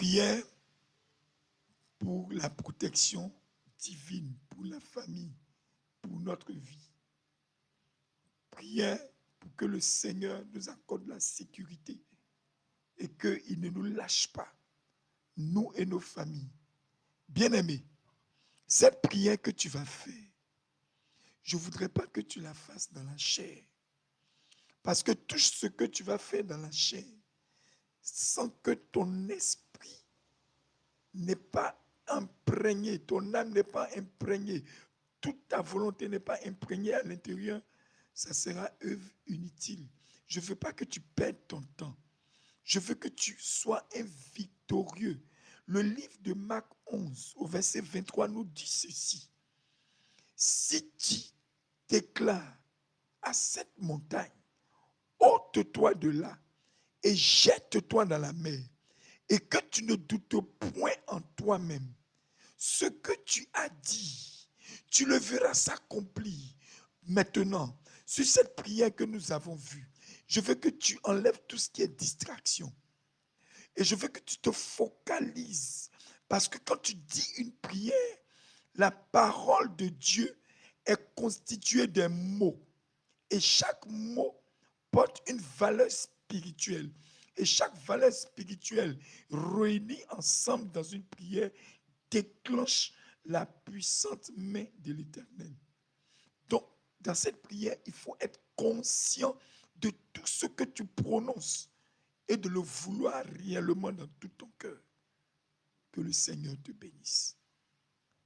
Prière pour la protection divine, pour la famille, pour notre vie. Prière pour que le Seigneur nous accorde la sécurité et qu'il ne nous lâche pas, nous et nos familles. Bien-aimés, cette prière que tu vas faire, je ne voudrais pas que tu la fasses dans la chair. Parce que tout ce que tu vas faire dans la chair, sans que ton esprit n'est pas imprégné, ton âme n'est pas imprégnée, toute ta volonté n'est pas imprégnée à l'intérieur, ça sera œuvre inutile. Je ne veux pas que tu perdes ton temps. Je veux que tu sois un victorieux. Le livre de Marc 11, au verset 23, nous dit ceci. Si tu déclares à cette montagne, ôte-toi de là et jette-toi dans la mer, et que tu ne doutes point en toi-même, ce que tu as dit, tu le verras s'accomplir. Maintenant, sur cette prière que nous avons vue, je veux que tu enlèves tout ce qui est distraction. Et je veux que tu te focalises. Parce que quand tu dis une prière, la parole de Dieu est constituée des mots. Et chaque mot porte une valeur spirituelle. Et chaque valeur spirituelle réunie ensemble dans une prière déclenche la puissante main de l'Éternel. Donc, dans cette prière, il faut être conscient de tout ce que tu prononces et de le vouloir réellement dans tout ton cœur. Que le Seigneur te bénisse.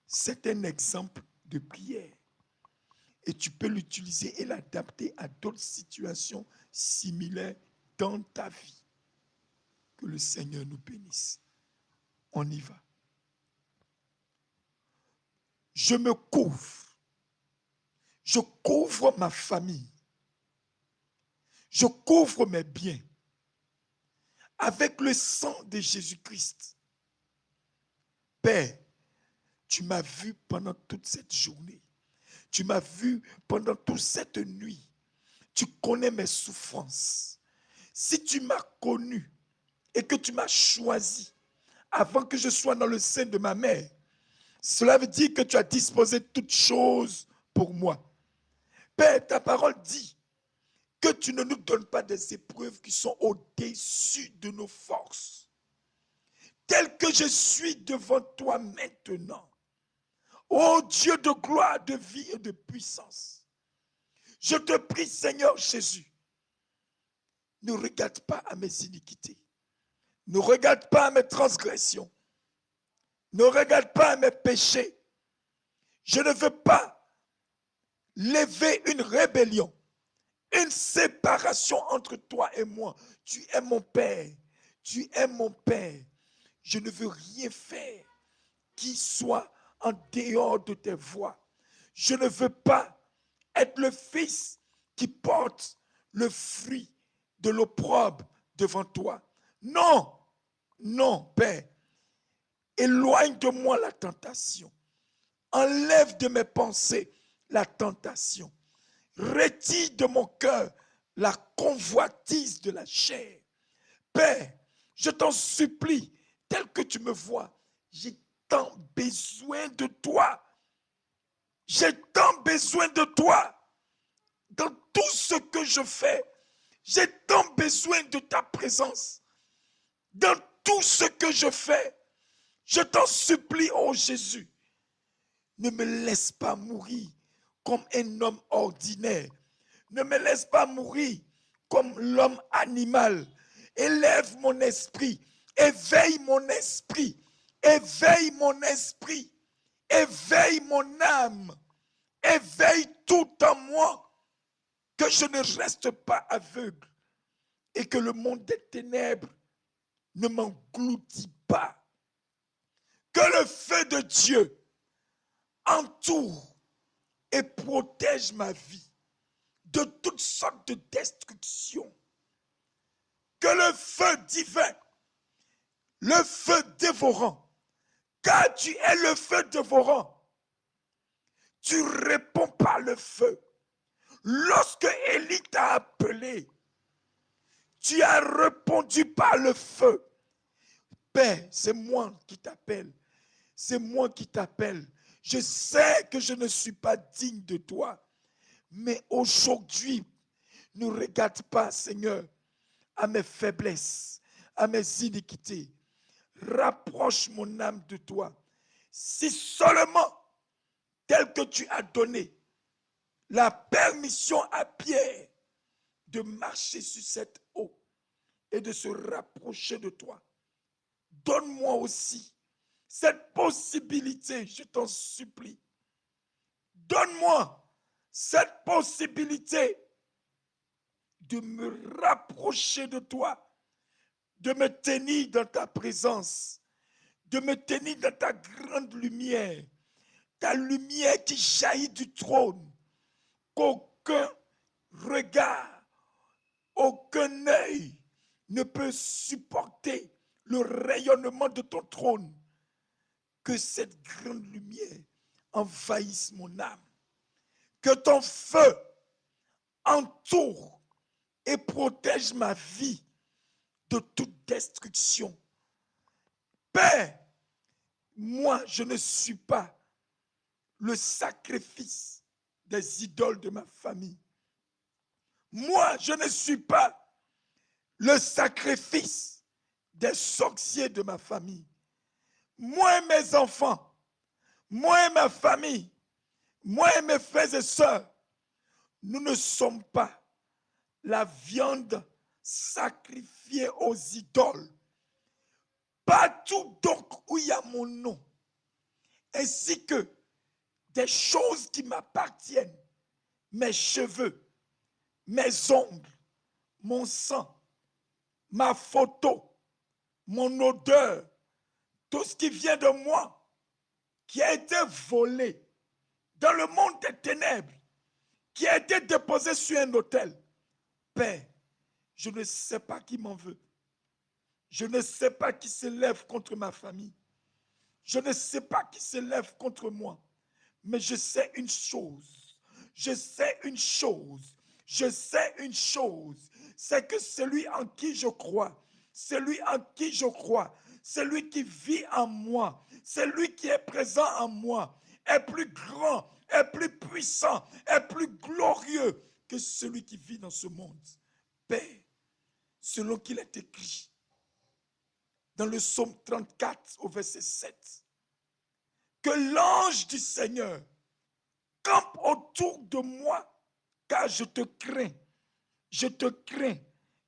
C'est un exemple de prière. Et tu peux l'utiliser et l'adapter à d'autres situations similaires dans ta vie. Que le Seigneur nous bénisse. On y va. Je me couvre. Je couvre ma famille. Je couvre mes biens avec le sang de Jésus-Christ. Père, tu m'as vu pendant toute cette journée. Tu m'as vu pendant toute cette nuit. Tu connais mes souffrances. Si tu m'as connu et que tu m'as choisi avant que je sois dans le sein de ma mère, cela veut dire que tu as disposé toutes choses pour moi. Père, ta parole dit que tu ne nous donnes pas des épreuves qui sont au-dessus de nos forces. Tel que je suis devant toi maintenant, ô Dieu de gloire, de vie et de puissance, je te prie, Seigneur Jésus, ne regarde pas à mes iniquités, ne regarde pas à mes transgressions, ne regarde pas à mes péchés. Je ne veux pas lever une rébellion, une séparation entre toi et moi. Tu es mon Père, tu es mon Père. Je ne veux rien faire qui soit en dehors de tes voies. Je ne veux pas être le fils qui porte le fruit de l'opprobre devant toi. Non, non, Père. Éloigne de moi la tentation. Enlève de mes pensées la tentation. Retire de mon cœur la convoitise de la chair. Père, je t'en supplie, tel que tu me vois, j'ai tant besoin de toi. J'ai tant besoin de toi. Dans tout ce que je fais, j'ai tant besoin de ta présence. Dans tout ce que je fais, je t'en supplie, ô Jésus, ne me laisse pas mourir comme un homme ordinaire. Ne me laisse pas mourir comme l'homme animal. Élève mon esprit, éveille mon esprit, éveille mon esprit, éveille mon âme, éveille tout en moi, que je ne reste pas aveugle et que le monde des ténèbres ne m'engloutit pas. Que le feu de Dieu entoure et protège ma vie de toutes sortes de destructions. Que le feu divin, le feu dévorant, car tu es le feu dévorant, tu réponds par le feu. Lorsque Élie t'a appelé, tu as répondu par le feu. Père, c'est moi qui t'appelle. C'est moi qui t'appelle. Je sais que je ne suis pas digne de toi. Mais aujourd'hui, ne regarde pas, Seigneur, à mes faiblesses, à mes iniquités. Rapproche mon âme de toi. Si seulement, tel que tu as donné la permission à Pierre de marcher sur cette eau et de se rapprocher de toi, donne-moi aussi cette possibilité, je t'en supplie. Donne-moi cette possibilité de me rapprocher de toi, de me tenir dans ta présence, de me tenir dans ta grande lumière, ta lumière qui jaillit du trône, qu'aucun regard, aucun œil ne peut supporter le rayonnement de ton trône. Que cette grande lumière envahisse mon âme. Que ton feu entoure et protège ma vie de toute destruction. Père, moi, je ne suis pas le sacrifice des idoles de ma famille. Moi, je ne suis pas le sacrifice des sorciers de ma famille. Moi et mes enfants, moi et ma famille, moi et mes frères et sœurs, nous ne sommes pas la viande sacrifiée aux idoles. Partout donc où il y a mon nom, ainsi que des choses qui m'appartiennent, mes cheveux, mes ongles, mon sang, ma photo, mon odeur, tout ce qui vient de moi, qui a été volé dans le monde des ténèbres, qui a été déposé sur un autel. Père, je ne sais pas qui m'en veut. Je ne sais pas qui se lève contre ma famille. Je ne sais pas qui se lève contre moi. Mais je sais une chose. Je sais une chose. Je sais une chose. C'est que celui en qui je crois, celui en qui je crois, celui qui vit en moi, celui qui est présent en moi, est plus grand, est plus puissant, est plus glorieux que celui qui vit dans ce monde. Père, selon qu'il est écrit dans le psaume 34 au verset 7, que l'ange du Seigneur campe autour de moi, car je te crains, je te crains,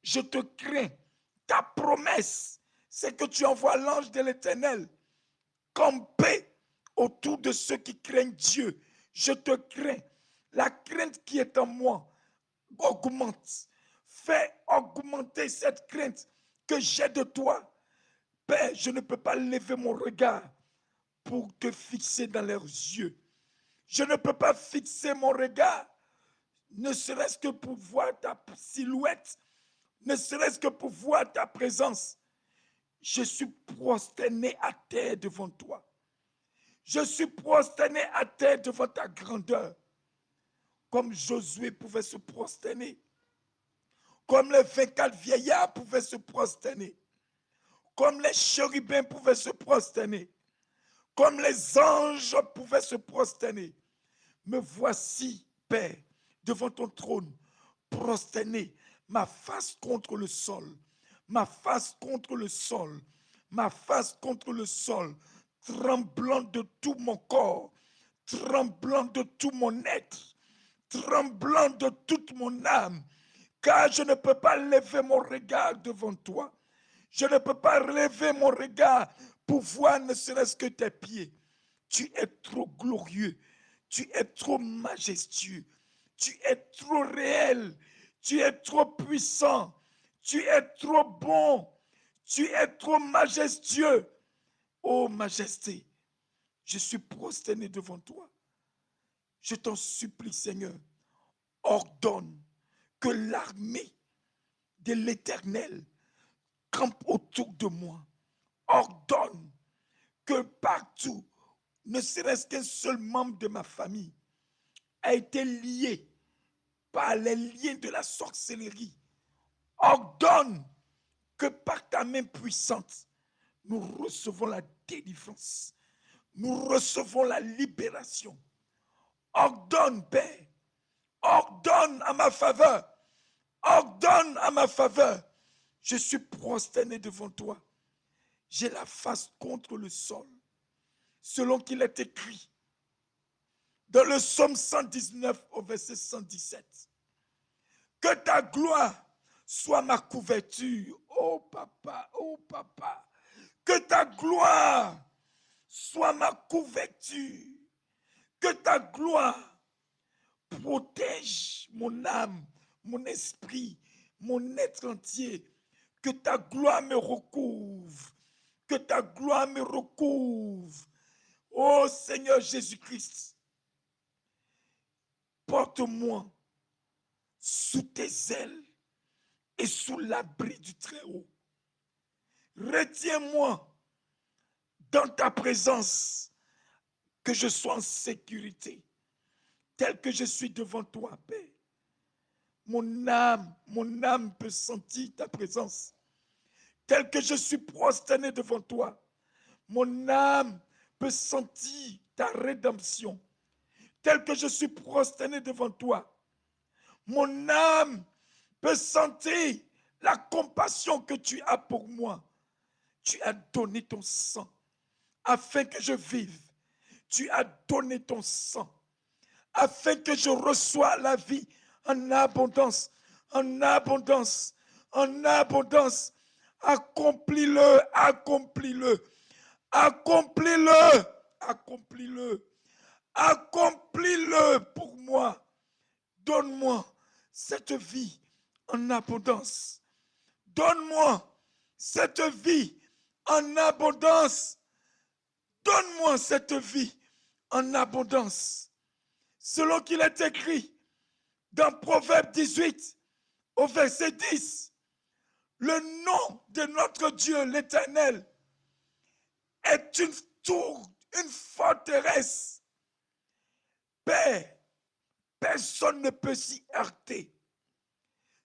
je te crains. Ta promesse, c'est que tu envoies l'ange de l'Éternel camper autour de ceux qui craignent Dieu. Je te crains. La crainte qui est en moi augmente. Fais augmenter cette crainte que j'ai de toi. Père, je ne peux pas lever mon regard pour te fixer dans leurs yeux. Je ne peux pas fixer mon regard, ne serait-ce que pour voir ta silhouette, ne serait-ce que pour voir ta présence. Je suis prosterné à terre devant toi. Je suis prosterné à terre devant ta grandeur. Comme Josué pouvait se prosterner. Comme les 24 vieillards pouvaient se prosterner. Comme les chérubins pouvaient se prosterner. Comme les anges pouvaient se prosterner. Me voici, Père, devant ton trône, prosterné, ma face contre le sol, ma face contre le sol, ma face contre le sol, tremblant de tout mon corps, tremblant de tout mon être, tremblant de toute mon âme, car je ne peux pas lever mon regard devant toi. Je ne peux pas lever mon regard pour voir ne serait-ce que tes pieds. Tu es trop glorieux. Tu es trop majestueux. Tu es trop réel. Tu es trop puissant. Tu es trop bon. Tu es trop majestueux. Ô majesté, je suis prosterné devant toi. Je t'en supplie, Seigneur, ordonne que l'armée de l'Éternel campe autour de moi. Ordonne que partout, ne serait-ce qu'un seul membre de ma famille a été lié par les liens de la sorcellerie. Ordonne que par ta main puissante, nous recevons la délivrance. Nous recevons la libération. Ordonne, Père. Ordonne à ma faveur. Ordonne à ma faveur. Je suis prosterné devant toi. J'ai la face contre le sol. Selon qu'il est écrit dans le psaume 119 au verset 117. Que ta gloire soit ma couverture. Oh papa, oh papa. Que ta gloire soit ma couverture. Que ta gloire protège mon âme, mon esprit, mon être entier. Que ta gloire me recouvre. Que ta gloire me recouvre. Oh Seigneur Jésus-Christ, porte-moi sous tes ailes et sous l'abri du Très-Haut. Retiens-moi dans ta présence, que je sois en sécurité, tel que je suis devant toi, Père. Mon âme peut sentir ta présence, tel que je suis prosterné devant toi. Mon âme peut sentir ta rédemption, tel que je suis prosterné devant toi. Mon âme peut sentir la compassion que tu as pour moi. Tu as donné ton sang afin que je vive. Tu as donné ton sang afin que je reçoive la vie en abondance, en abondance, en abondance. Accomplis-le, accomplis-le, accomplis-le, accomplis-le, accomplis-le pour moi. Donne-moi cette vie en abondance. Donne-moi cette vie en abondance. Donne-moi cette vie en abondance. Selon qu'il est écrit dans Proverbe 18, au verset 10, le nom de notre Dieu, l'Éternel, est une tour, une forteresse. Père, personne ne peut s'y heurter.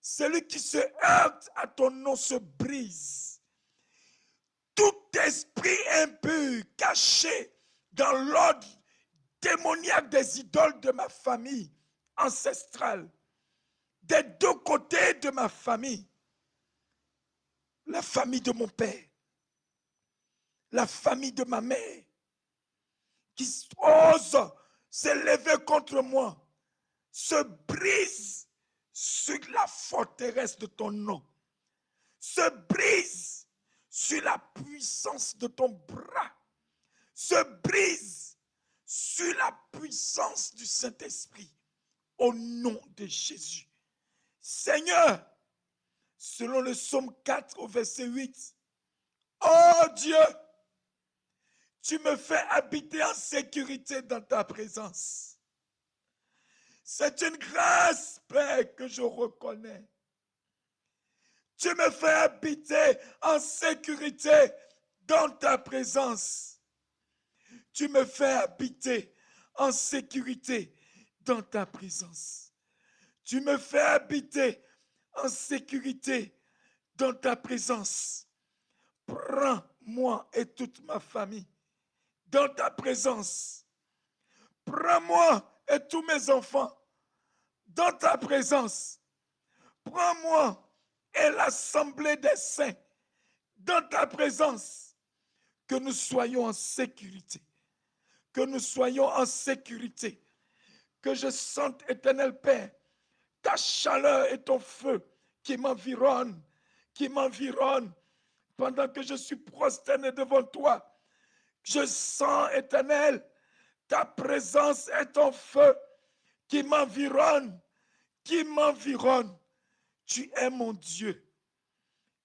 Celui qui se heurte à ton nom se brise. Tout esprit impur caché dans l'ordre démoniaque des idoles de ma famille ancestrale, des deux côtés de ma famille, la famille de mon père, la famille de ma mère, qui ose s'élever contre moi, se brise sur la forteresse de ton nom, se brise sur la puissance de ton bras, se brise sur la puissance du Saint-Esprit, au nom de Jésus. Seigneur, selon le psaume 4 au verset 8, oh Dieu, tu me fais habiter en sécurité dans ta présence. C'est une grâce, Père, que je reconnais. Tu me fais habiter en sécurité dans ta présence. Tu me fais habiter en sécurité dans ta présence. Tu me fais habiter en sécurité dans ta présence. Prends-moi et toute ma famille dans ta présence. Prends-moi et tous mes enfants dans ta présence. Prends-moi et l'assemblée des saints dans ta présence. Que nous soyons en sécurité. Que nous soyons en sécurité. Que je sente, Éternel Père, ta chaleur et ton feu qui m'environnent pendant que je suis prosterné devant toi. Je sens, Éternel, ta présence et ton feu qui m'environne. Tu es mon Dieu.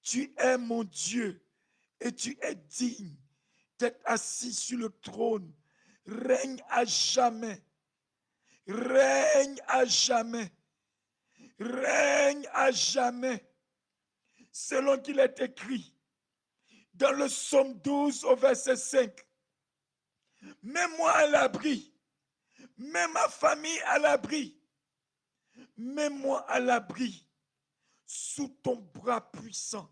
Tu es mon Dieu et tu es digne d'être assis sur le trône. Règne à jamais. Règne à jamais. Règne à jamais. Selon qu'il est écrit dans le psaume 12 au verset 5. Mets-moi à l'abri. Mets ma famille à l'abri. Mets-moi à l'abri sous ton bras puissant.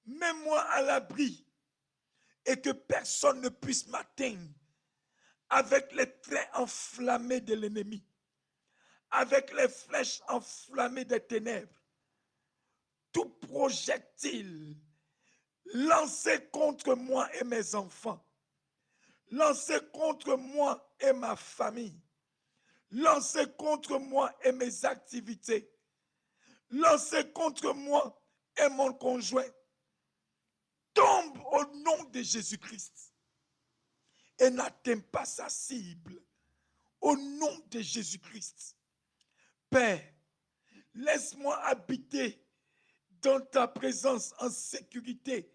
Mets-moi à l'abri et que personne ne puisse m'atteindre avec les traits enflammés de l'ennemi, avec les flèches enflammées des ténèbres. Tout projectile lancé contre moi et mes enfants, lancé contre moi et ma famille, lancé contre moi et mes activités, lancé contre moi et mon conjoint, tombe au nom de Jésus-Christ et n'atteint pas sa cible. Au nom de Jésus-Christ. Père, laisse-moi habiter dans ta présence en sécurité,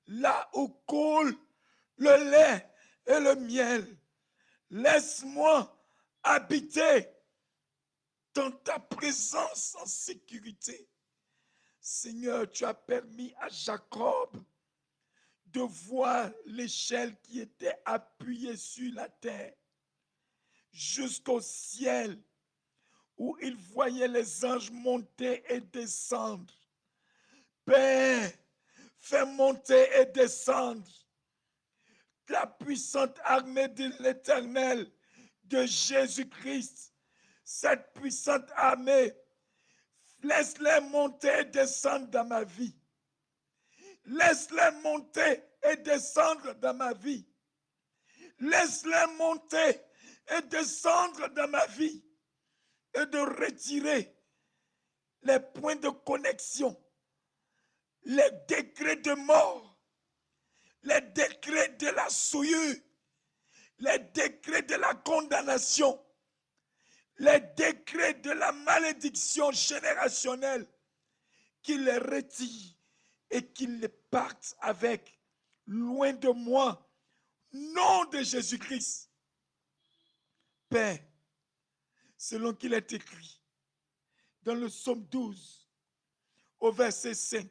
là où coule le lait et le miel. Laisse-moi habiter dans ta présence en sécurité. Seigneur, tu as permis à Jacob de voir l'échelle qui était appuyée sur la terre jusqu'au ciel, où il voyait les anges monter et descendre. Père, fais monter et descendre la puissante armée de l'Éternel, de Jésus-Christ. Cette puissante armée, laisse-les monter et descendre dans ma vie. Laisse-les monter et descendre dans ma vie. Laisse-les monter et descendre dans ma vie et de retirer les points de connexion, les décrets de mort, les décrets de la souillure, les décrets de la condamnation, les décrets de la malédiction générationnelle, qu'ils les retirent et qu'ils les partent avec, loin de moi, nom de Jésus-Christ. Père, selon qu'il est écrit dans le psaume 12, au verset 5,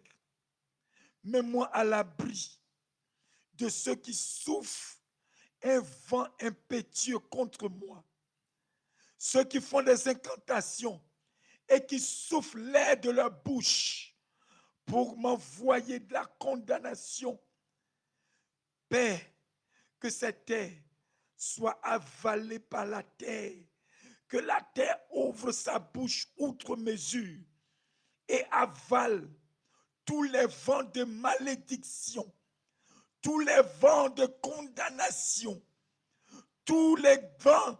mets-moi à l'abri de ceux qui souffrent un vent impétueux contre moi, ceux qui font des incantations et qui soufflent l'air de leur bouche pour m'envoyer de la condamnation. Père, que cette terre soit avalée par la terre, que la terre ouvre sa bouche outre mesure et avale tous les vents de malédiction, tous les vents de condamnation, tous les vents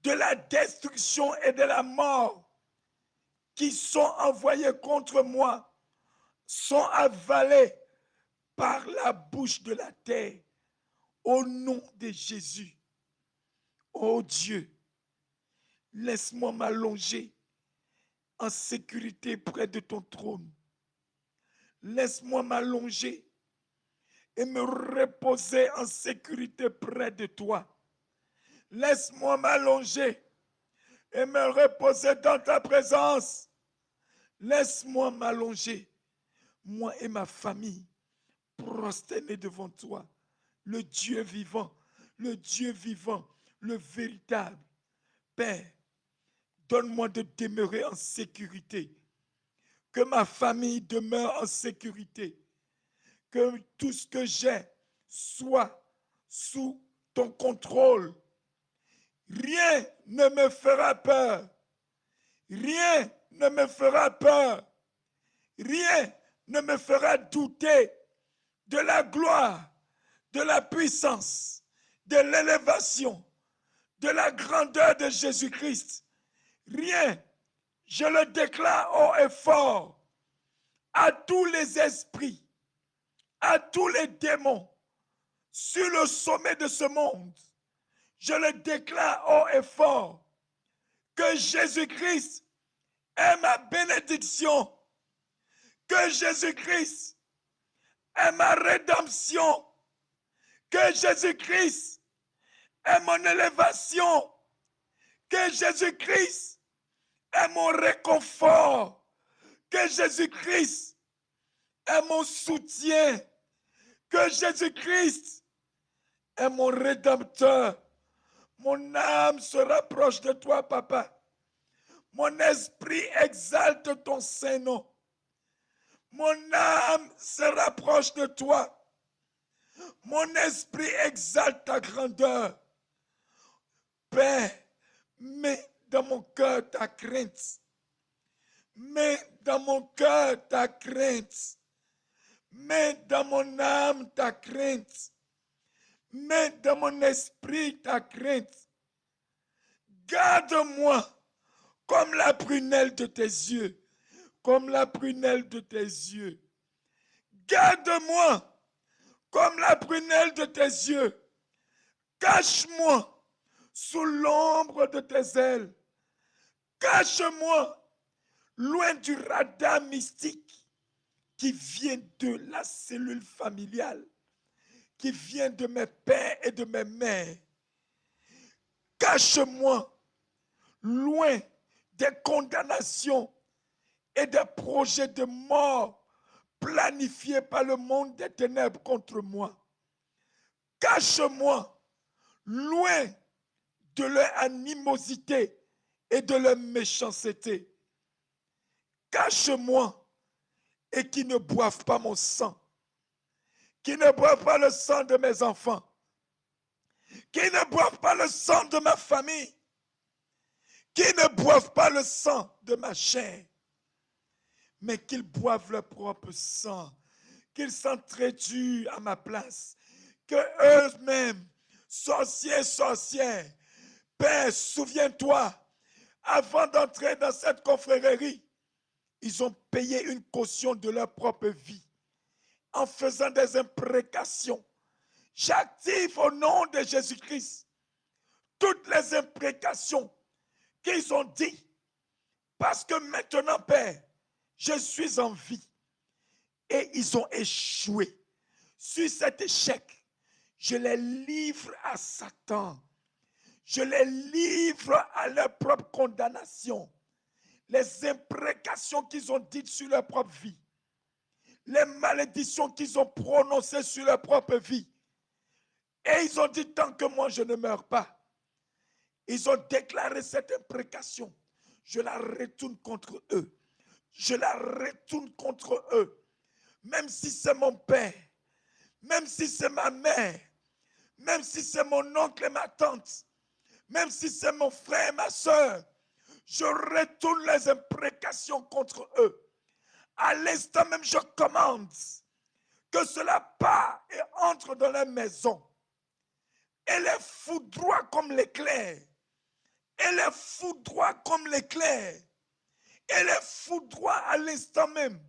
de la destruction et de la mort qui sont envoyés contre moi sont avalés par la bouche de la terre. Au nom de Jésus, ô Dieu, laisse-moi m'allonger en sécurité près de ton trône. Laisse-moi m'allonger et me reposer en sécurité près de toi. Laisse-moi m'allonger et me reposer dans ta présence. Laisse-moi m'allonger, moi et ma famille, prosternés devant toi, le Dieu vivant, le véritable. Père, donne-moi de demeurer en sécurité, que ma famille demeure en sécurité, que tout ce que j'ai soit sous ton contrôle. Rien ne me fera peur. Rien ne me fera peur. Rien ne me fera douter de la gloire, de la puissance, de l'élévation, de la grandeur de Jésus-Christ. Rien, je le déclare haut et fort à tous les esprits, à tous les démons sur le sommet de ce monde. Je le déclare haut et fort que Jésus-Christ est ma bénédiction, que Jésus-Christ est ma rédemption, que Jésus-Christ est mon élévation, que Jésus-Christ est mon réconfort, que Jésus-Christ est mon soutien, que Jésus-Christ est mon rédempteur. Mon âme se rapproche de toi, Papa. Mon esprit exalte ton Saint-Nom. Mon âme se rapproche de toi. Mon esprit exalte ta grandeur. Père, mets dans mon cœur ta crainte. Mets dans mon cœur ta crainte. Mets dans mon âme ta crainte. Mets dans mon esprit ta crainte. Garde-moi comme la prunelle de tes yeux. Comme la prunelle de tes yeux. Garde-moi comme la prunelle de tes yeux. Cache-moi sous l'ombre de tes ailes. Cache-moi loin du radar mystique qui vient de la cellule familiale, qui vient de mes pères et de mes mères. Cache-moi loin des condamnations et des projets de mort planifiés par le monde des ténèbres contre moi. Cache-moi loin de leur animosité et de leur méchanceté. Cache-moi et qu'ils ne boivent pas mon sang, qu'ils ne boivent pas le sang de mes enfants, qu'ils ne boivent pas le sang de ma famille, qu'ils ne boivent pas le sang de ma chair, mais qu'ils boivent leur propre sang, qu'ils s'entretuent à ma place, que eux-mêmes, sorciers, sorcières, Père, souviens-toi, avant d'entrer dans cette confrérie, ils ont payé une caution de leur propre vie en faisant des imprécations. J'active au nom de Jésus-Christ toutes les imprécations qu'ils ont dit, parce que maintenant, Père, je suis en vie. Et ils ont échoué. Sur cet échec, je les livre à Satan. Je les livre à leur propre condamnation. Les imprécations qu'ils ont dites sur leur propre vie. Les malédictions qu'ils ont prononcées sur leur propre vie. Et ils ont dit, tant que moi je ne meurs pas, ils ont déclaré cette imprécation. Je la retourne contre eux. Je la retourne contre eux. Même si c'est mon père, même si c'est ma mère, même si c'est mon oncle et ma tante, même si c'est mon frère et ma soeur, je retourne les imprécations contre eux. À l'instant même, je commande que cela part et entre dans la maison et les foudroie comme l'éclair. Et les foudroie comme l'éclair. Et les foudroie à l'instant même.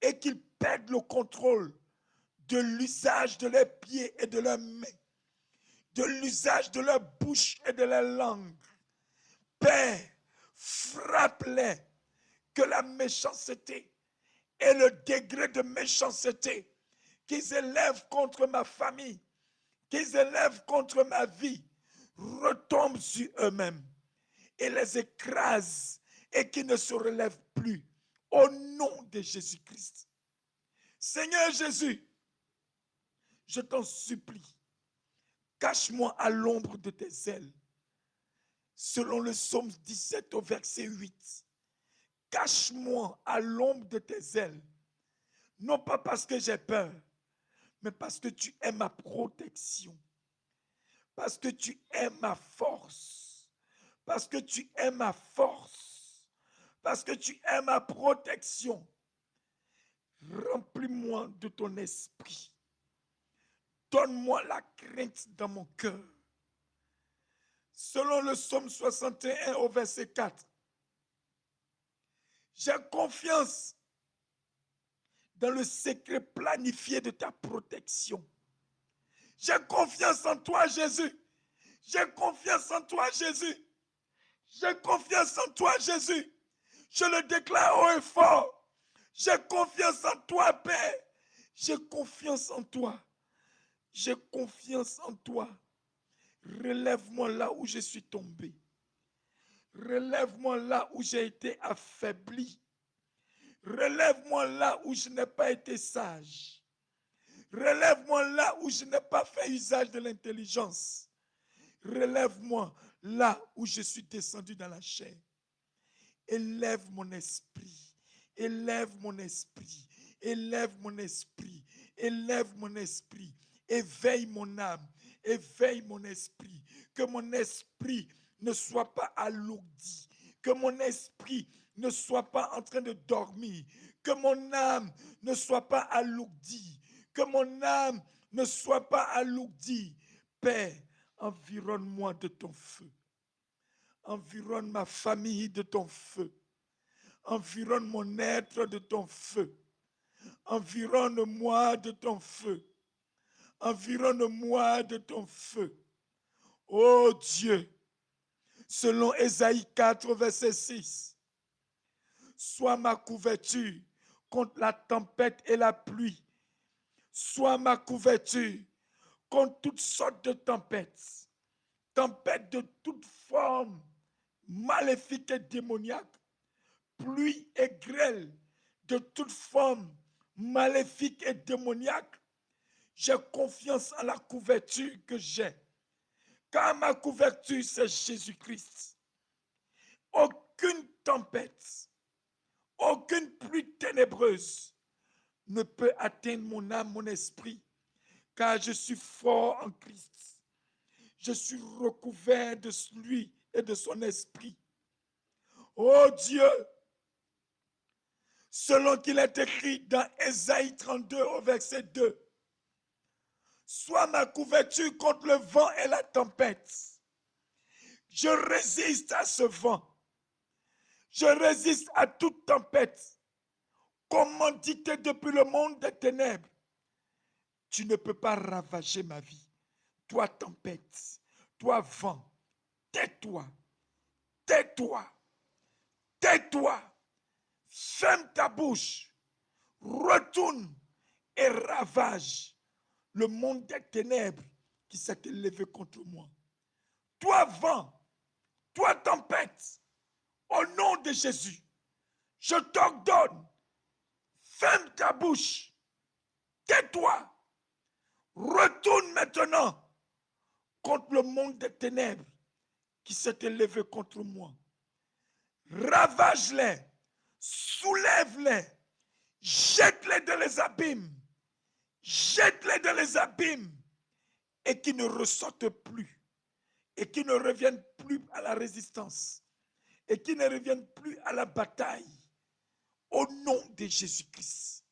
Et qu'ils perdent le contrôle de l'usage de leurs pieds et de leurs mains. De l'usage de leur bouche et de leur langue. Père, frappe-les que la méchanceté et le degré de méchanceté qu'ils élèvent contre ma famille, qu'ils élèvent contre ma vie, retombent sur eux-mêmes et les écrasent et qui ne se relèvent plus au nom de Jésus-Christ. Seigneur Jésus, je t'en supplie, cache-moi à l'ombre de tes ailes. Selon le psaume 17 au verset 8, cache-moi à l'ombre de tes ailes, non pas parce que j'ai peur, mais parce que tu es ma protection, parce que tu es ma force, parce que tu es ma force, parce que tu es ma protection. Remplis-moi de ton esprit. Donne-moi la crainte dans mon cœur. Selon le psaume 61 au verset 4, j'ai confiance dans le secret planifié de ta protection. J'ai confiance en toi, Jésus. J'ai confiance en toi, Jésus. J'ai confiance en toi, Jésus. Je le déclare haut et fort. J'ai confiance en toi, Père. J'ai confiance en toi. J'ai confiance en toi. Relève-moi là où je suis tombé. Relève-moi là où j'ai été affaibli. Relève-moi là où je n'ai pas été sage. Relève-moi là où je n'ai pas fait usage de l'intelligence. Relève-moi là où je suis descendu dans la chair. Élève mon esprit. Élève mon esprit. Élève mon esprit. Élève mon esprit. éveille mon âme, éveille mon esprit, que mon esprit ne soit pas alourdi, que mon esprit ne soit pas en train de dormir, que mon âme ne soit pas alourdie, que mon âme ne soit pas alourdie. Père, environne-moi de ton feu. Environne ma famille de ton feu. Environne mon être de ton feu. Environne-moi de ton feu. Environne-moi de ton feu. Ô Dieu, selon Ésaïe 4, verset 6, sois ma couverture contre la tempête et la pluie. Sois ma couverture contre toutes sortes de tempêtes. Tempêtes de toute forme, maléfiques et démoniaques. Pluie et grêle de toute forme, maléfique et démoniaque. J'ai confiance en la couverture que j'ai. Car ma couverture, c'est Jésus-Christ. Aucune tempête, aucune pluie ténébreuse ne peut atteindre mon âme, mon esprit, car je suis fort en Christ. Je suis recouvert de lui et de son esprit. Oh Dieu, selon qu'il est écrit dans Ésaïe 32 au verset 2, sois ma couverture contre le vent et la tempête. Je résiste à ce vent. Je résiste à toute tempête. Commandité depuis le monde des ténèbres. Tu ne peux pas ravager ma vie. Toi tempête, toi vent, tais-toi, tais-toi, tais-toi. Ferme ta bouche. Retourne et ravage le monde des ténèbres qui s'est élevé contre moi. Toi vent, toi tempête, au nom de Jésus, je t'ordonne, ferme ta bouche, tais-toi, retourne maintenant contre le monde des ténèbres qui s'est élevé contre moi. Ravage-les, soulève-les, jette-les dans les abîmes, jette-les dans les abîmes et qui ne ressortent plus et qui ne reviennent plus à la résistance et qui ne reviennent plus à la bataille. Au nom de Jésus-Christ.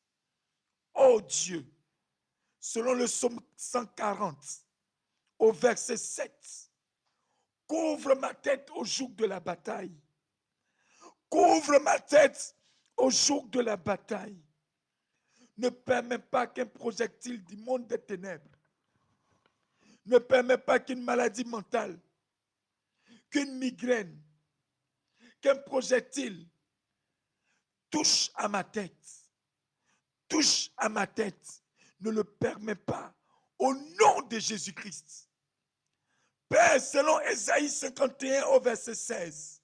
Oh Dieu, selon le psaume 140, au verset 7, couvre ma tête au jour de la bataille. Couvre ma tête au jour de la bataille. Ne permets pas qu'un projectile du monde des ténèbres, ne permets pas qu'une maladie mentale, qu'une migraine, qu'un projectile touche à ma tête. Touche à ma tête. Ne le permets pas. Au nom de Jésus-Christ. Père, selon Ésaïe 51 au verset 16,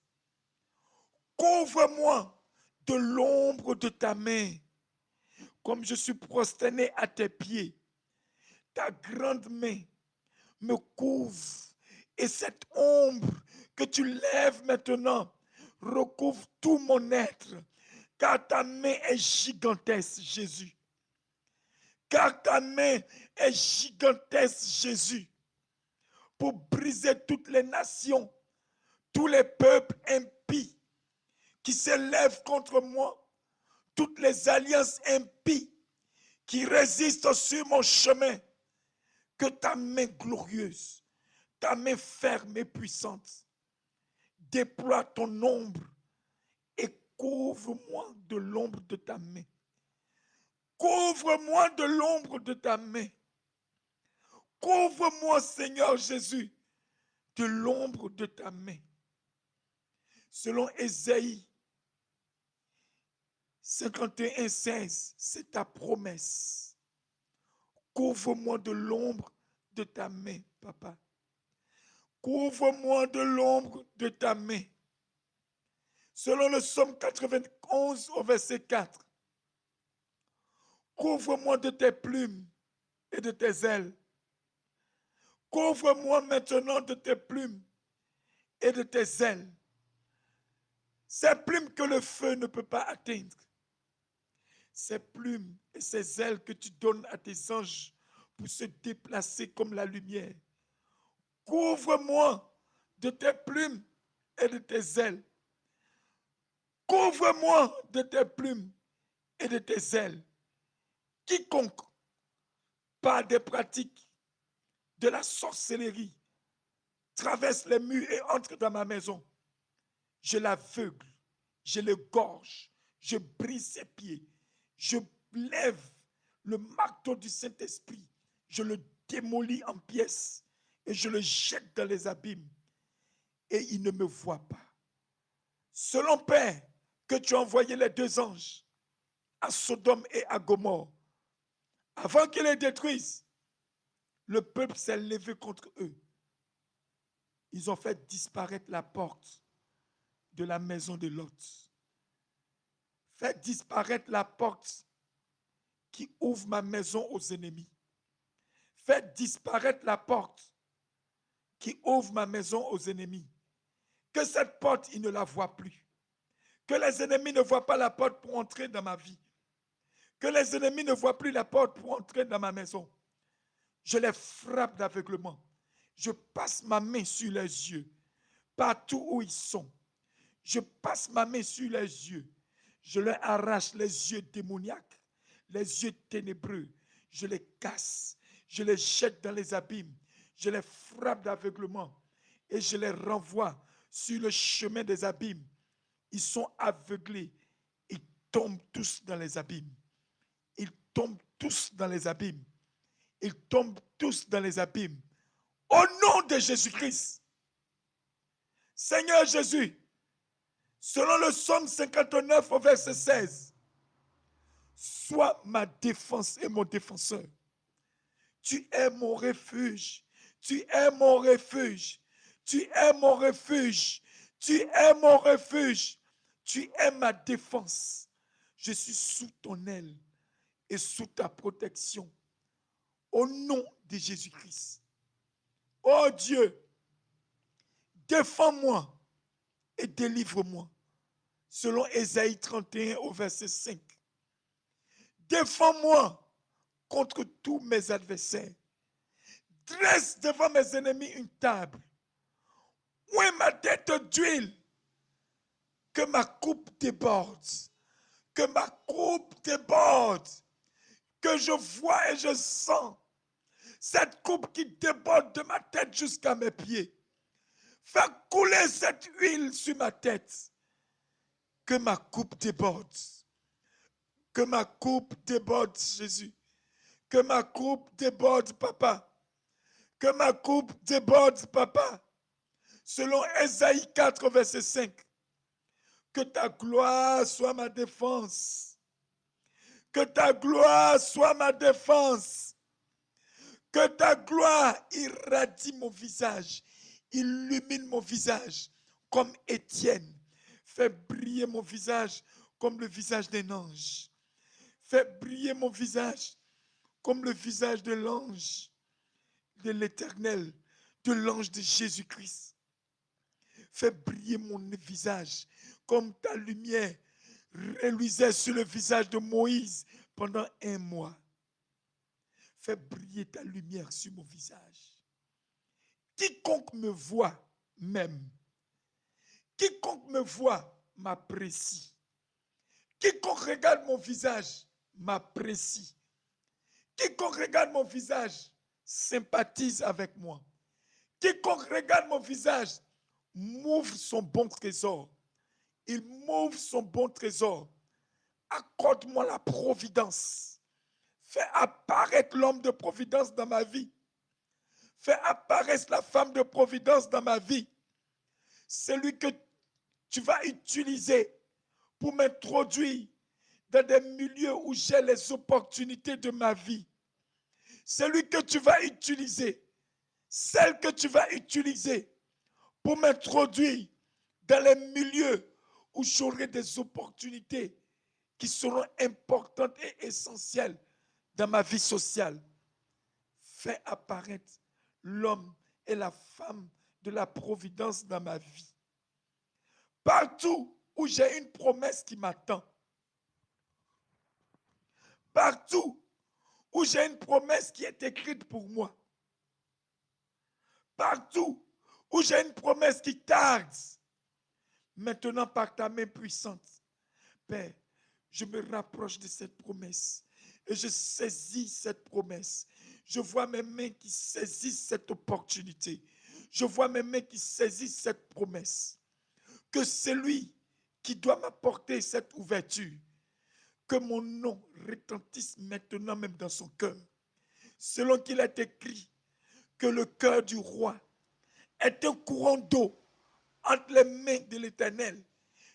couvre-moi de l'ombre de ta main, comme je suis prosterné à tes pieds. Ta grande main me couvre, et cette ombre que tu lèves maintenant recouvre tout mon être, car ta main est gigantesque, Jésus. Car ta main est gigantesque, Jésus, pour briser toutes les nations, tous les peuples impies qui s'élèvent contre moi, toutes les alliances impies qui résistent sur mon chemin. Que ta main glorieuse, ta main ferme et puissante, déploie ton ombre et couvre-moi de l'ombre de ta main. Couvre-moi de l'ombre de ta main. Couvre-moi, Seigneur Jésus, de l'ombre de ta main. Selon Ésaïe 51, 16, c'est ta promesse. Couvre-moi de l'ombre de ta main, papa. Couvre-moi de l'ombre de ta main. Selon le psaume 91 au verset 4, couvre-moi de tes plumes et de tes ailes. Couvre-moi maintenant de tes plumes et de tes ailes. Ces plumes que le feu ne peut pas atteindre. Ces plumes et ces ailes que tu donnes à tes anges pour se déplacer comme la lumière. Couvre-moi de tes plumes et de tes ailes. Couvre-moi de tes plumes et de tes ailes. Quiconque, par des pratiques de la sorcellerie, traverse les murs et entre dans ma maison, je l'aveugle, je le gorge, je brise ses pieds, je lève le marteau du Saint-Esprit, je le démolis en pièces et je le jette dans les abîmes et il ne me voit pas. Selon Père, que tu as envoyé les 2 anges à Sodome et à Gomorrhe, avant qu'ils les détruisent, le peuple s'est levé contre eux. Ils ont fait disparaître la porte de la maison de Lot. Fait disparaître la porte qui ouvre ma maison aux ennemis. Faites disparaître la porte qui ouvre ma maison aux ennemis. Que cette porte, ils ne la voient plus. Que les ennemis ne voient pas la porte pour entrer dans ma vie. Que les ennemis ne voient plus la porte pour entrer dans ma maison. Je les frappe d'aveuglement. Je passe ma main sur les yeux, partout où ils sont. Je passe ma main sur les yeux. Je leur arrache les yeux démoniaques, les yeux ténébreux. Je les casse. Je les jette dans les abîmes. Je les frappe d'aveuglement et je les renvoie sur le chemin des abîmes. Ils sont aveuglés. Ils tombent tous dans les abîmes. Ils tombent tous dans les abîmes. Ils tombent tous dans les abîmes. Au nom de Jésus-Christ. Seigneur Jésus, selon le psaume 59 au verset 16, sois ma défense et mon défenseur. Tu es mon refuge. Tu es mon refuge. Tu es mon refuge. Tu es mon refuge. Tu es ma défense. Je suis sous ton aile et sous ta protection. Au nom de Jésus-Christ. Oh Dieu, défends-moi et délivre-moi. Selon Ésaïe 31 au verset 5. Défends-moi contre tous mes adversaires. Dresse devant mes ennemis une table. Où est ma tête d'huile? Que ma coupe déborde. Que ma coupe déborde. Que je vois et je sens cette coupe qui déborde de ma tête jusqu'à mes pieds. Fais couler cette huile sur ma tête. Que ma coupe déborde. Que ma coupe déborde, Jésus. Que ma coupe déborde, Papa. Que ma coupe déborde, Papa. Selon Ésaïe 4, verset 5. Que ta gloire soit ma défense. Que ta gloire soit ma défense. Que ta gloire irradie mon visage. Illumine mon visage comme Étienne. Fais briller mon visage comme le visage d'un ange. Fais briller mon visage comme le visage de l'ange de l'Éternel, de l'ange de Jésus-Christ. Fais briller mon visage comme ta lumière reluisait sur le visage de Moïse pendant 1 mois. Fais briller ta lumière sur mon visage. Quiconque me voit m'aime. Quiconque me voit m'apprécie. Quiconque regarde mon visage m'apprécie. Quiconque regarde mon visage sympathise avec moi. Quiconque regarde mon visage m'ouvre son bon trésor. Il m'ouvre son bon trésor. Accorde-moi la providence. Fais apparaître l'homme de providence dans ma vie. Fais apparaître la femme de providence dans ma vie. Celui que tu vas utiliser pour m'introduire dans des milieux où j'ai les opportunités de ma vie. Celui que tu vas utiliser, celle que tu vas utiliser pour m'introduire dans les milieux où j'aurai des opportunités qui seront importantes et essentielles dans ma vie sociale. Fais apparaître l'homme et la femme de la providence dans ma vie. Partout où j'ai une promesse qui m'attend. Partout où j'ai une promesse qui est écrite pour moi, partout où j'ai une promesse qui tarde, maintenant par ta main puissante, Père, je me rapproche de cette promesse et je saisis cette promesse. Je vois mes mains qui saisissent cette opportunité. Je vois mes mains qui saisissent cette promesse. Que celui qui doit m'apporter cette ouverture, que mon nom retentisse maintenant même dans son cœur. Selon qu'il est écrit que le cœur du roi est un courant d'eau entre les mains de l'Éternel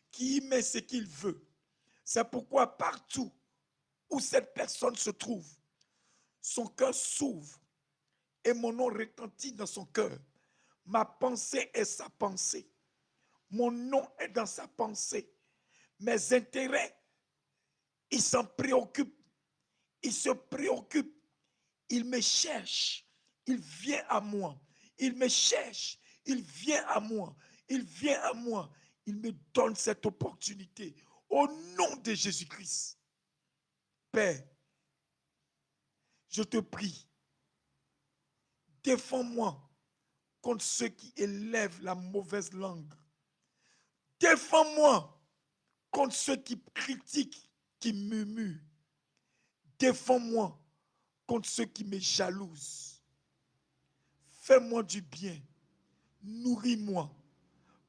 qui y met ce qu'il veut. C'est pourquoi partout où cette personne se trouve, son cœur s'ouvre et mon nom retentit dans son cœur. Ma pensée est sa pensée. Mon nom est dans sa pensée. Mes intérêts, il s'en préoccupe. Il se préoccupe. Il me cherche. Il vient à moi. Il me cherche. Il vient à moi. Il vient à moi. Il me donne cette opportunité. Au nom de Jésus-Christ. Père, je te prie, défends-moi contre ceux qui élèvent la mauvaise langue. Défends-moi contre ceux qui critiquent, qui murmurent. Défends-moi contre ceux qui me jalousent. Fais-moi du bien. Nourris-moi.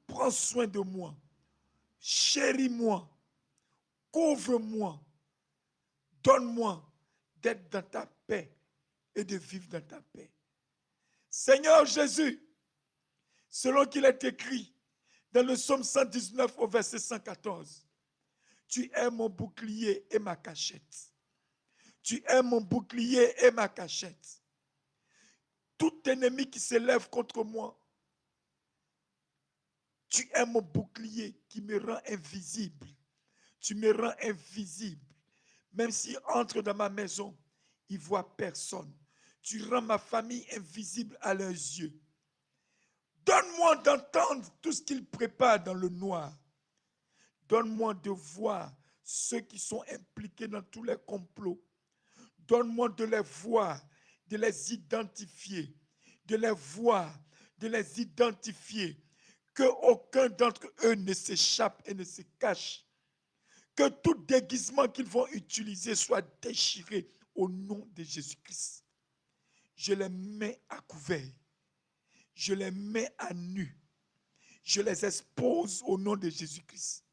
Prends soin de moi. Chéris-moi. Couvre-moi. Donne-moi d'être dans ta paix et de vivre dans ta paix. Seigneur Jésus, selon qu'il est écrit dans le psaume 119 au verset 114, tu es mon bouclier et ma cachette. Tu es mon bouclier et ma cachette. Tout ennemi qui s'élève contre moi, tu es mon bouclier qui me rend invisible. Tu me rends invisible. Même s'ils entrent dans ma maison, ils ne voient personne. Tu rends ma famille invisible à leurs yeux. Donne-moi d'entendre tout ce qu'ils préparent dans le noir. Donne-moi de voir ceux qui sont impliqués dans tous les complots. Donne-moi de les voir, de les identifier, de les voir, de les identifier. Qu'aucun d'entre eux ne s'échappe et ne se cache. Que tout déguisement qu'ils vont utiliser soit déchiré au nom de Jésus-Christ. Je les mets à couvert. Je les mets à nu. Je les expose au nom de Jésus-Christ.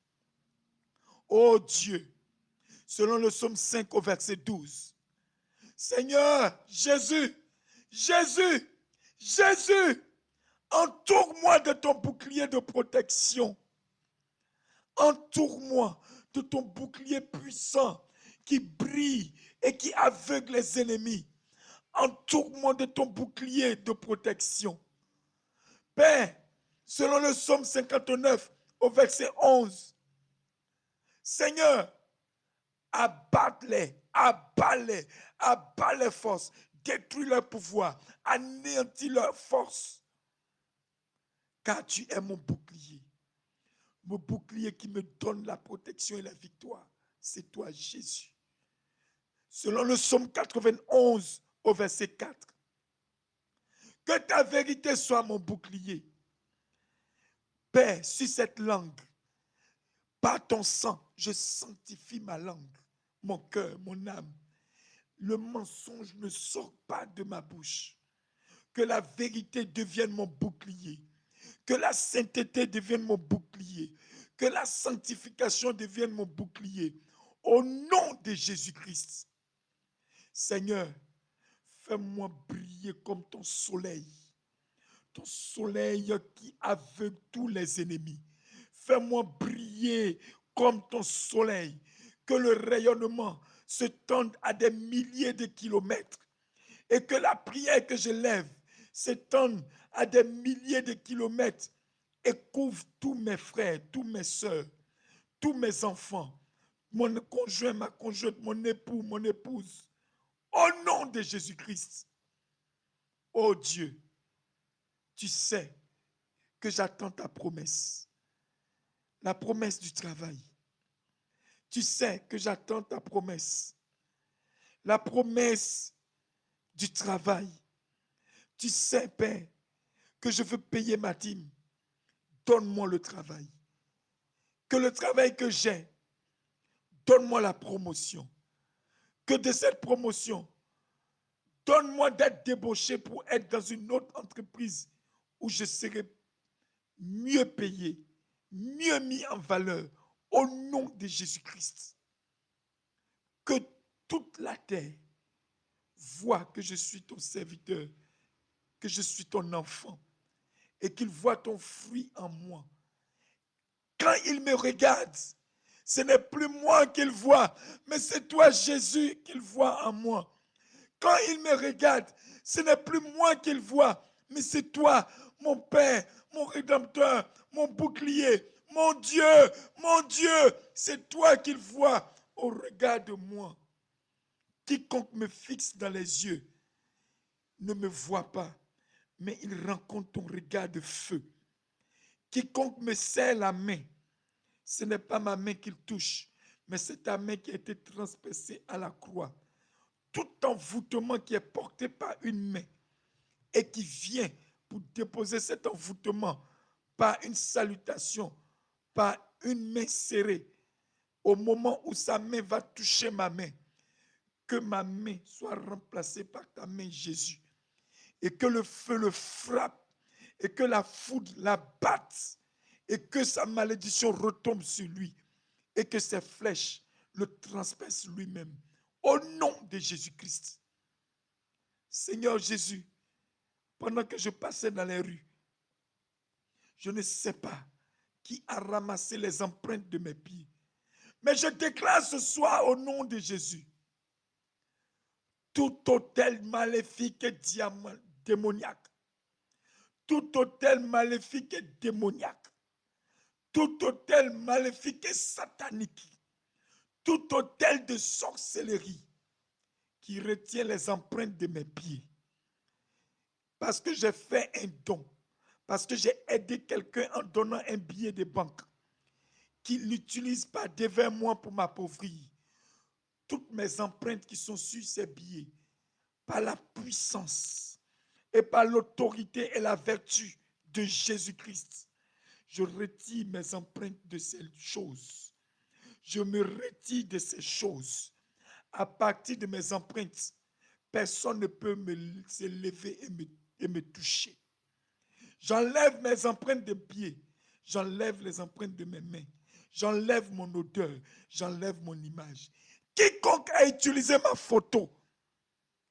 Oh Dieu, selon le psaume 5 au verset 12, Seigneur, Jésus, Jésus, Jésus, entoure-moi de ton bouclier de protection. Entoure-moi de ton bouclier puissant qui brille et qui aveugle les ennemis. Entoure-moi de ton bouclier de protection. Père, selon le psaume 59 au verset 11, Seigneur, abatte-les, abat-les, abat les forces, détruis leur pouvoir, anéantis leur force. Car tu es mon bouclier qui me donne la protection et la victoire. C'est toi, Jésus. Selon le psaume 91 au verset 4, que ta vérité soit mon bouclier. Père, sur cette langue, par ton sang, je sanctifie ma langue, mon cœur, mon âme. Le mensonge ne sort pas de ma bouche. Que la vérité devienne mon bouclier. Que la sainteté devienne mon bouclier. Que la sanctification devienne mon bouclier. Au nom de Jésus-Christ. Seigneur, fais-moi briller comme ton soleil. Ton soleil qui aveugle tous les ennemis. Fais-moi briller comme ton soleil. Que le rayonnement se tende à des milliers de kilomètres. Et que la prière que je lève s'étende à des milliers de kilomètres et couvre tous mes frères, tous mes soeurs, tous mes enfants, mon conjoint, ma conjointe, mon époux, mon épouse. Au nom de Jésus-Christ. Oh Dieu, tu sais que j'attends ta promesse. La promesse du travail. Tu sais que j'attends ta promesse. la promesse du travail. Tu sais, Père, que je veux payer ma dîme. Donne-moi le travail. Que le travail que j'ai, donne-moi la promotion. Que de cette promotion, donne-moi d'être débauché pour être dans une autre entreprise où je serai mieux payé, mieux mis en valeur, au nom de Jésus-Christ. Que toute la terre voit que je suis ton serviteur, que je suis ton enfant, et qu'il voit ton fruit en moi. Quand il me regarde, ce n'est plus moi qu'il voit, mais c'est toi, Jésus, qu'il voit en moi. Quand il me regarde, ce n'est plus moi qu'il voit, mais c'est toi, mon Père, mon Rédempteur, mon bouclier, mon Dieu, c'est toi qu'il voit au regard de moi. Quiconque me fixe dans les yeux ne me voit pas, mais il rencontre ton regard de feu. Quiconque me serre la main, ce n'est pas ma main qu'il touche, mais c'est ta main qui a été transpercée à la croix. Tout envoûtement qui est porté par une main et qui vient pour déposer cet envoûtement par une salutation, par une main serrée, au moment où sa main va toucher ma main, que ma main soit remplacée par ta main, Jésus, et que le feu le frappe, et que la foudre la batte, et que sa malédiction retombe sur lui, et que ses flèches le transpercent lui-même. Au nom de Jésus-Christ. Seigneur Jésus, pendant que je passais dans les rues, je ne sais pas qui a ramassé les empreintes de mes pieds. Mais je déclare ce soir au nom de Jésus, tout hôtel maléfique et démoniaque, tout hôtel maléfique et démoniaque, tout hôtel maléfique et satanique, tout hôtel de sorcellerie qui retient les empreintes de mes pieds, parce que j'ai fait un don, parce que j'ai aidé quelqu'un en donnant un billet de banque, qui n'utilise pas devant moi pour m'appauvrir. Toutes mes empreintes qui sont sur ces billets, par la puissance et par l'autorité et la vertu de Jésus-Christ, je retire mes empreintes de ces choses. Je me retire de ces choses. À partir de mes empreintes, personne ne peut se lever et me toucher. J'enlève mes empreintes de pieds. J'enlève les empreintes de mes mains. J'enlève mon odeur. J'enlève mon image. Quiconque a utilisé ma photo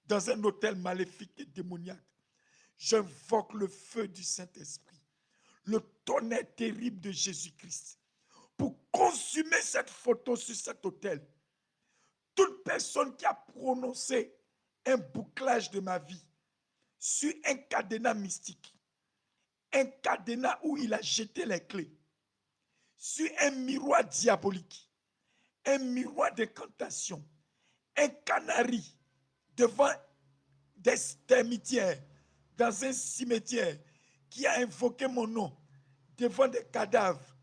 dans un hôtel maléfique et démoniaque, j'invoque le feu du Saint-Esprit, le tonnerre terrible de Jésus-Christ, pour consumer cette photo sur cet hôtel. Toute personne qui a prononcé un bouclage de ma vie sur un cadenas mystique, un cadenas où il a jeté les clés, sur un miroir diabolique, un miroir d'incantation, un canari devant des cimetières, dans un cimetière, qui a invoqué mon nom devant des cadavres,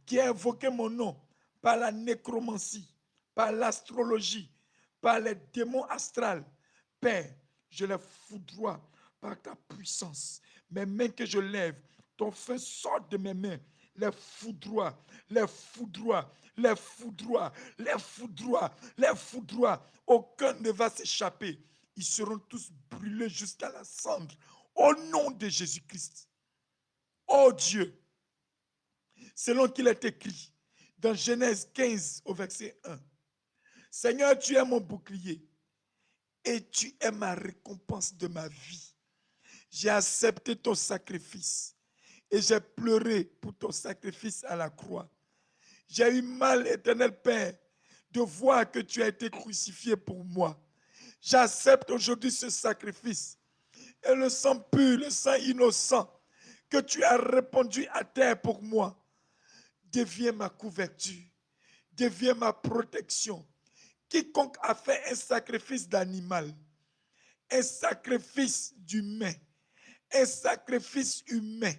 qui a invoqué mon nom par la nécromancie, par l'astrologie, par les démons astrales. Père, je les foudroie par ta puissance. Mes mains que je lève, ton feu sort de mes mains. Les foudroie, les foudroie, les foudroie, les foudroie, les foudroie. Aucun ne va s'échapper. Ils seront tous brûlés jusqu'à la cendre. Au nom de Jésus-Christ. Oh Dieu, selon qu'il est écrit dans Genèse 15 au verset 1. Seigneur, tu es mon bouclier et tu es ma récompense de ma vie. J'ai accepté ton sacrifice et j'ai pleuré pour ton sacrifice à la croix. J'ai eu mal, éternel Père, de voir que tu as été crucifié pour moi. J'accepte aujourd'hui ce sacrifice et le sang pur, le sang innocent que tu as répandu à terre pour moi devient ma couverture, devient ma protection. Quiconque a fait un sacrifice d'animal, un sacrifice d'humain, un sacrifice humain,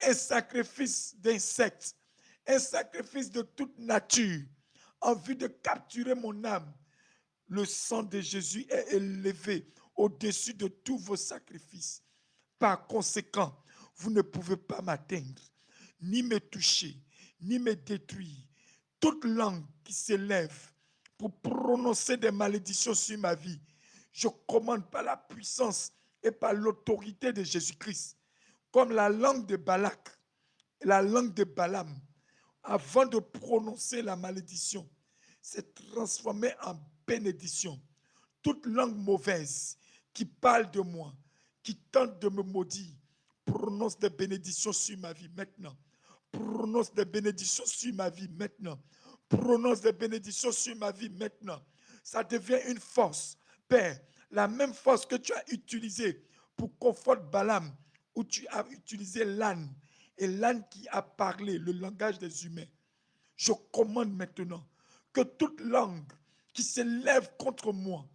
un sacrifice d'insectes, un sacrifice de toute nature, en vue de capturer mon âme, Le sang de Jésus est élevé au-dessus de tous vos sacrifices. Par conséquent, vous ne pouvez pas m'atteindre, ni me toucher, ni me détruire. Toute langue qui s'élève pour prononcer des malédictions sur ma vie, je commande par la puissance et par l'autorité de Jésus-Christ, comme la langue de Balak et la langue de Balaam, avant de prononcer la malédiction, s'est transformée en bénédiction. Toute langue mauvaise qui parle de moi, qui tente de me maudire, prononce des bénédictions sur ma vie maintenant. Prononce des bénédictions sur ma vie maintenant. Prononce des bénédictions sur ma vie maintenant. Ça devient une force. Père, la même force que tu as utilisée pour conforter Balaam, où tu as utilisé l'âne, et l'âne qui a parlé le langage des humains. Je commande maintenant que toute langue qui s'élève contre moi,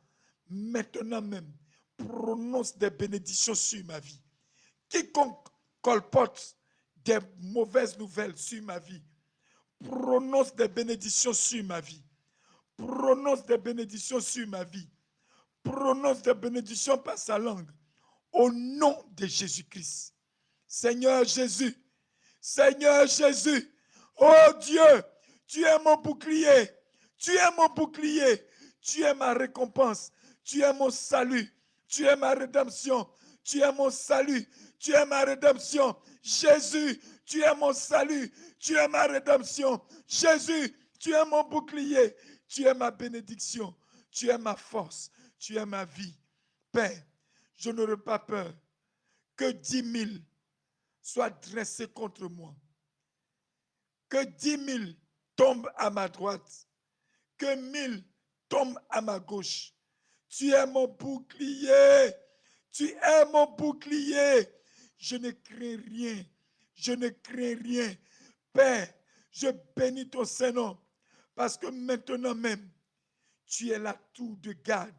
maintenant même, prononce des bénédictions sur ma vie. Quiconque colporte des mauvaises nouvelles sur ma vie, prononce des bénédictions sur ma vie. Prononce des bénédictions sur ma vie. Prononce des bénédictions par sa langue. Au nom de Jésus-Christ. Seigneur Jésus, Seigneur Jésus, oh Dieu, tu es mon bouclier, tu es mon bouclier, tu es ma récompense, tu es mon salut, tu es ma rédemption, tu es mon salut, tu es ma rédemption. Jésus, tu es mon salut, tu es ma rédemption. Jésus, tu es mon bouclier, tu es ma bénédiction, tu es ma force, tu es ma vie. Père, je n'aurai pas peur que 10 000 soient dressés contre moi. Que 10 000 tombent à ma droite, que 1000 tombent à ma gauche. Tu es mon bouclier, tu es mon bouclier. Je ne crains rien, je ne crains rien. Père, je bénis ton Saint-Nom, parce que maintenant même, tu es la tour de garde,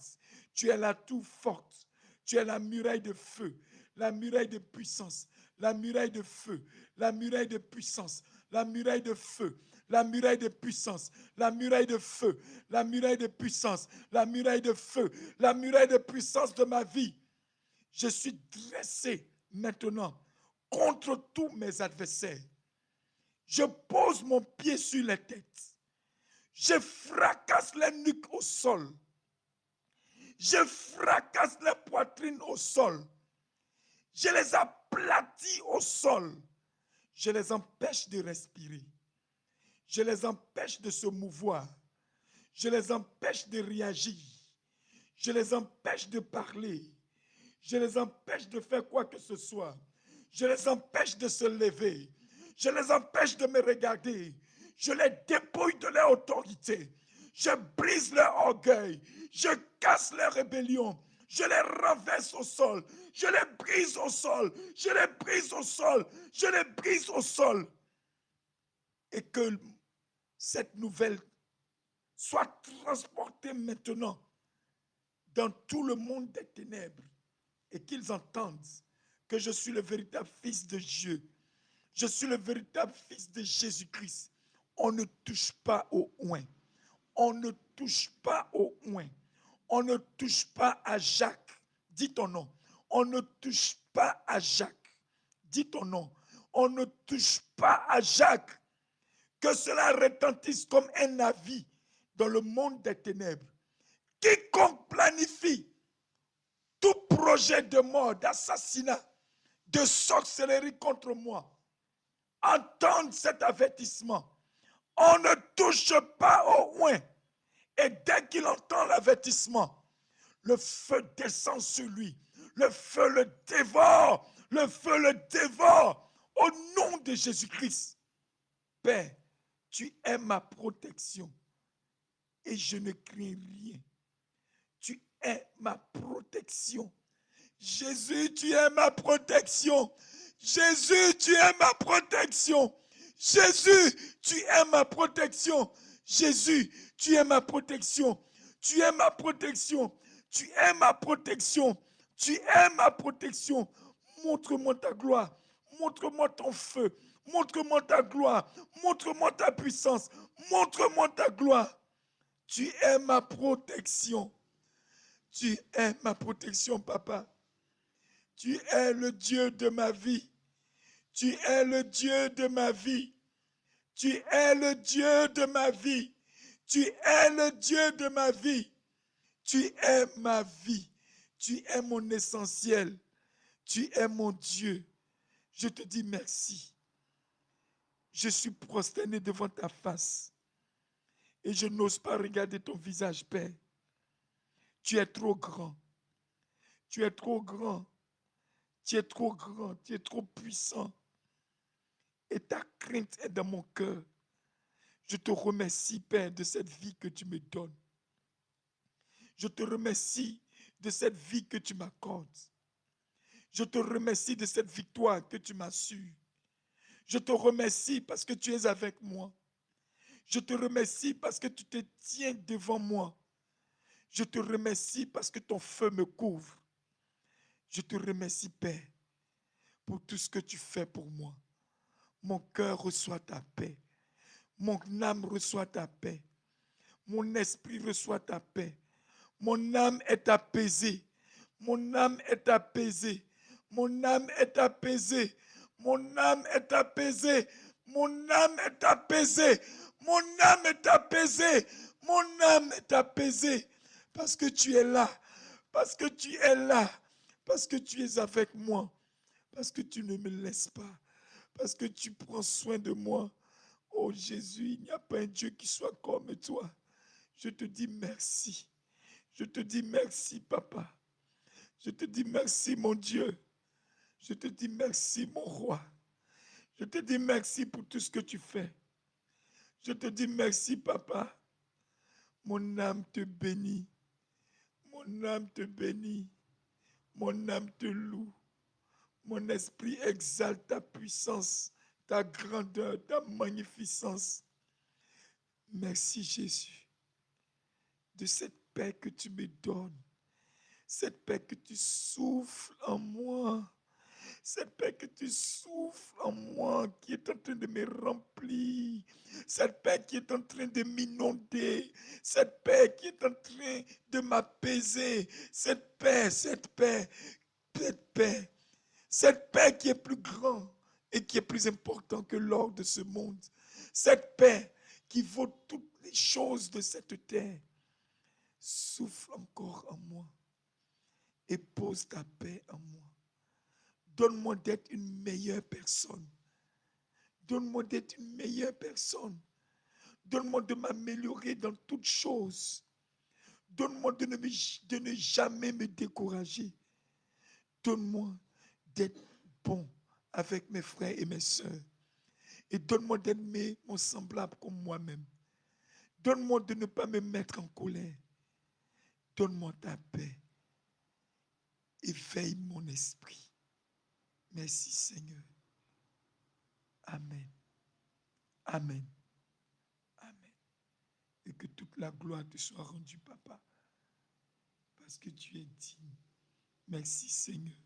tu es la tour forte, tu es la muraille de feu, la muraille de puissance, la muraille de feu, la muraille de puissance, la muraille de feu, la muraille de puissance, la muraille de feu, la muraille de puissance, la muraille de feu, la muraille de puissance de ma vie. Je suis dressé maintenant contre tous mes adversaires. Je pose mon pied sur les têtes. Je fracasse les nuques au sol. Je fracasse les poitrines au sol. Je les aplatis au sol. Je les empêche de respirer. Je les empêche de se mouvoir. Je les empêche de réagir. Je les empêche de parler. Je les empêche de faire quoi que ce soit. Je les empêche de se lever. Je les empêche de me regarder. Je les dépouille de leur autorité. Je brise leur orgueil. Je casse leur rébellion. Je les renverse au sol. Je les brise au sol. Je les brise au sol. Je les brise au sol. Et que cette nouvelle soit transportée maintenant dans tout le monde des ténèbres et qu'ils entendent que je suis le véritable Fils de Dieu. Je suis le véritable Fils de Jésus-Christ. On ne touche pas au oint. On ne touche pas au oint. On ne touche pas à Jacques. Dis ton nom. On ne touche pas à Jacques. Dis ton nom. On ne touche pas à Jacques. Que cela retentisse comme un avis dans le monde des ténèbres. Quiconque planifie tout projet de mort, d'assassinat, de sorcellerie contre moi, entende cet avertissement. On ne touche pas au oint. Et dès qu'il entend l'avertissement, le feu descend sur lui. Le feu le dévore. Le feu le dévore. Au nom de Jésus-Christ. Père, tu es ma protection. Et je ne crains rien. Tu es ma protection. Jésus, tu es ma protection. Jésus, tu es ma protection. Jésus, tu es ma protection. Jésus, tu es ma protection. Tu es ma protection. Tu es ma protection. Tu es ma protection. Montre-moi ta gloire. Montre-moi ton feu. Montre-moi ta gloire. Montre-moi ta puissance. Montre-moi ta gloire. Tu es ma protection. Tu es ma protection, papa. Tu es le Dieu de ma vie. Tu es le Dieu de ma vie. Tu es le Dieu de ma vie. Tu es le Dieu de ma vie. Tu es ma vie. Tu es mon essentiel. Tu es mon Dieu. Je te dis merci. Je suis prosterné devant ta face. Et je n'ose pas regarder ton visage, Père. Tu es trop grand. Tu es trop grand. Tu es trop grand. Tu es trop puissant. Et ta crainte est dans mon cœur. Je te remercie, Père, de cette vie que tu me donnes. Je te remercie de cette vie que tu m'accordes. Je te remercie de cette victoire que tu m'as su. Je te remercie parce que tu es avec moi. Je te remercie parce que tu te tiens devant moi. Je te remercie parce que ton feu me couvre. Je te remercie, Père, pour tout ce que tu fais pour moi. Mon cœur reçoit ta paix. Mon âme reçoit ta paix. Mon esprit reçoit ta paix. Mon âme est apaisée. Mon âme est apaisée. Mon âme est apaisée. Mon âme est apaisée. Mon âme est apaisée. Mon âme est apaisée. Mon âme est apaisée. Parce que tu es là. Parce que tu es là. Parce que tu es avec moi. Parce que tu ne me laisses pas. Parce que tu prends soin de moi. Oh Jésus, il n'y a pas un Dieu qui soit comme toi. Je te dis merci. Je te dis merci, papa. Je te dis merci, mon Dieu. Je te dis merci, mon roi. Je te dis merci pour tout ce que tu fais. Je te dis merci, papa. Mon âme te bénit. Mon âme te bénit. Mon âme te loue. Mon esprit exalte ta puissance, ta grandeur, ta magnificence. Merci, Jésus, de cette paix que tu me donnes. Cette paix que tu souffles en moi. Cette paix que tu souffles en moi, qui est en train de me remplir. Cette paix qui est en train de m'inonder. Cette paix qui est en train de m'apaiser. Cette paix, cette paix, cette paix. Cette paix qui est plus grande et qui est plus importante que l'or de ce monde. Cette paix qui vaut toutes les choses de cette terre. Souffle encore en moi et pose ta paix en moi. Donne-moi d'être une meilleure personne. Donne-moi d'être une meilleure personne. Donne-moi de m'améliorer dans toutes choses. Donne-moi de ne jamais me décourager. Donne-moi d'être bon avec mes frères et mes sœurs. Et donne-moi d'aimer mon semblable comme moi-même. Donne-moi de ne pas me mettre en colère. Donne-moi ta paix. Éveille mon esprit. Merci Seigneur. Amen. Amen. Amen. Et que toute la gloire te soit rendue, papa. Parce que tu es digne. Merci Seigneur.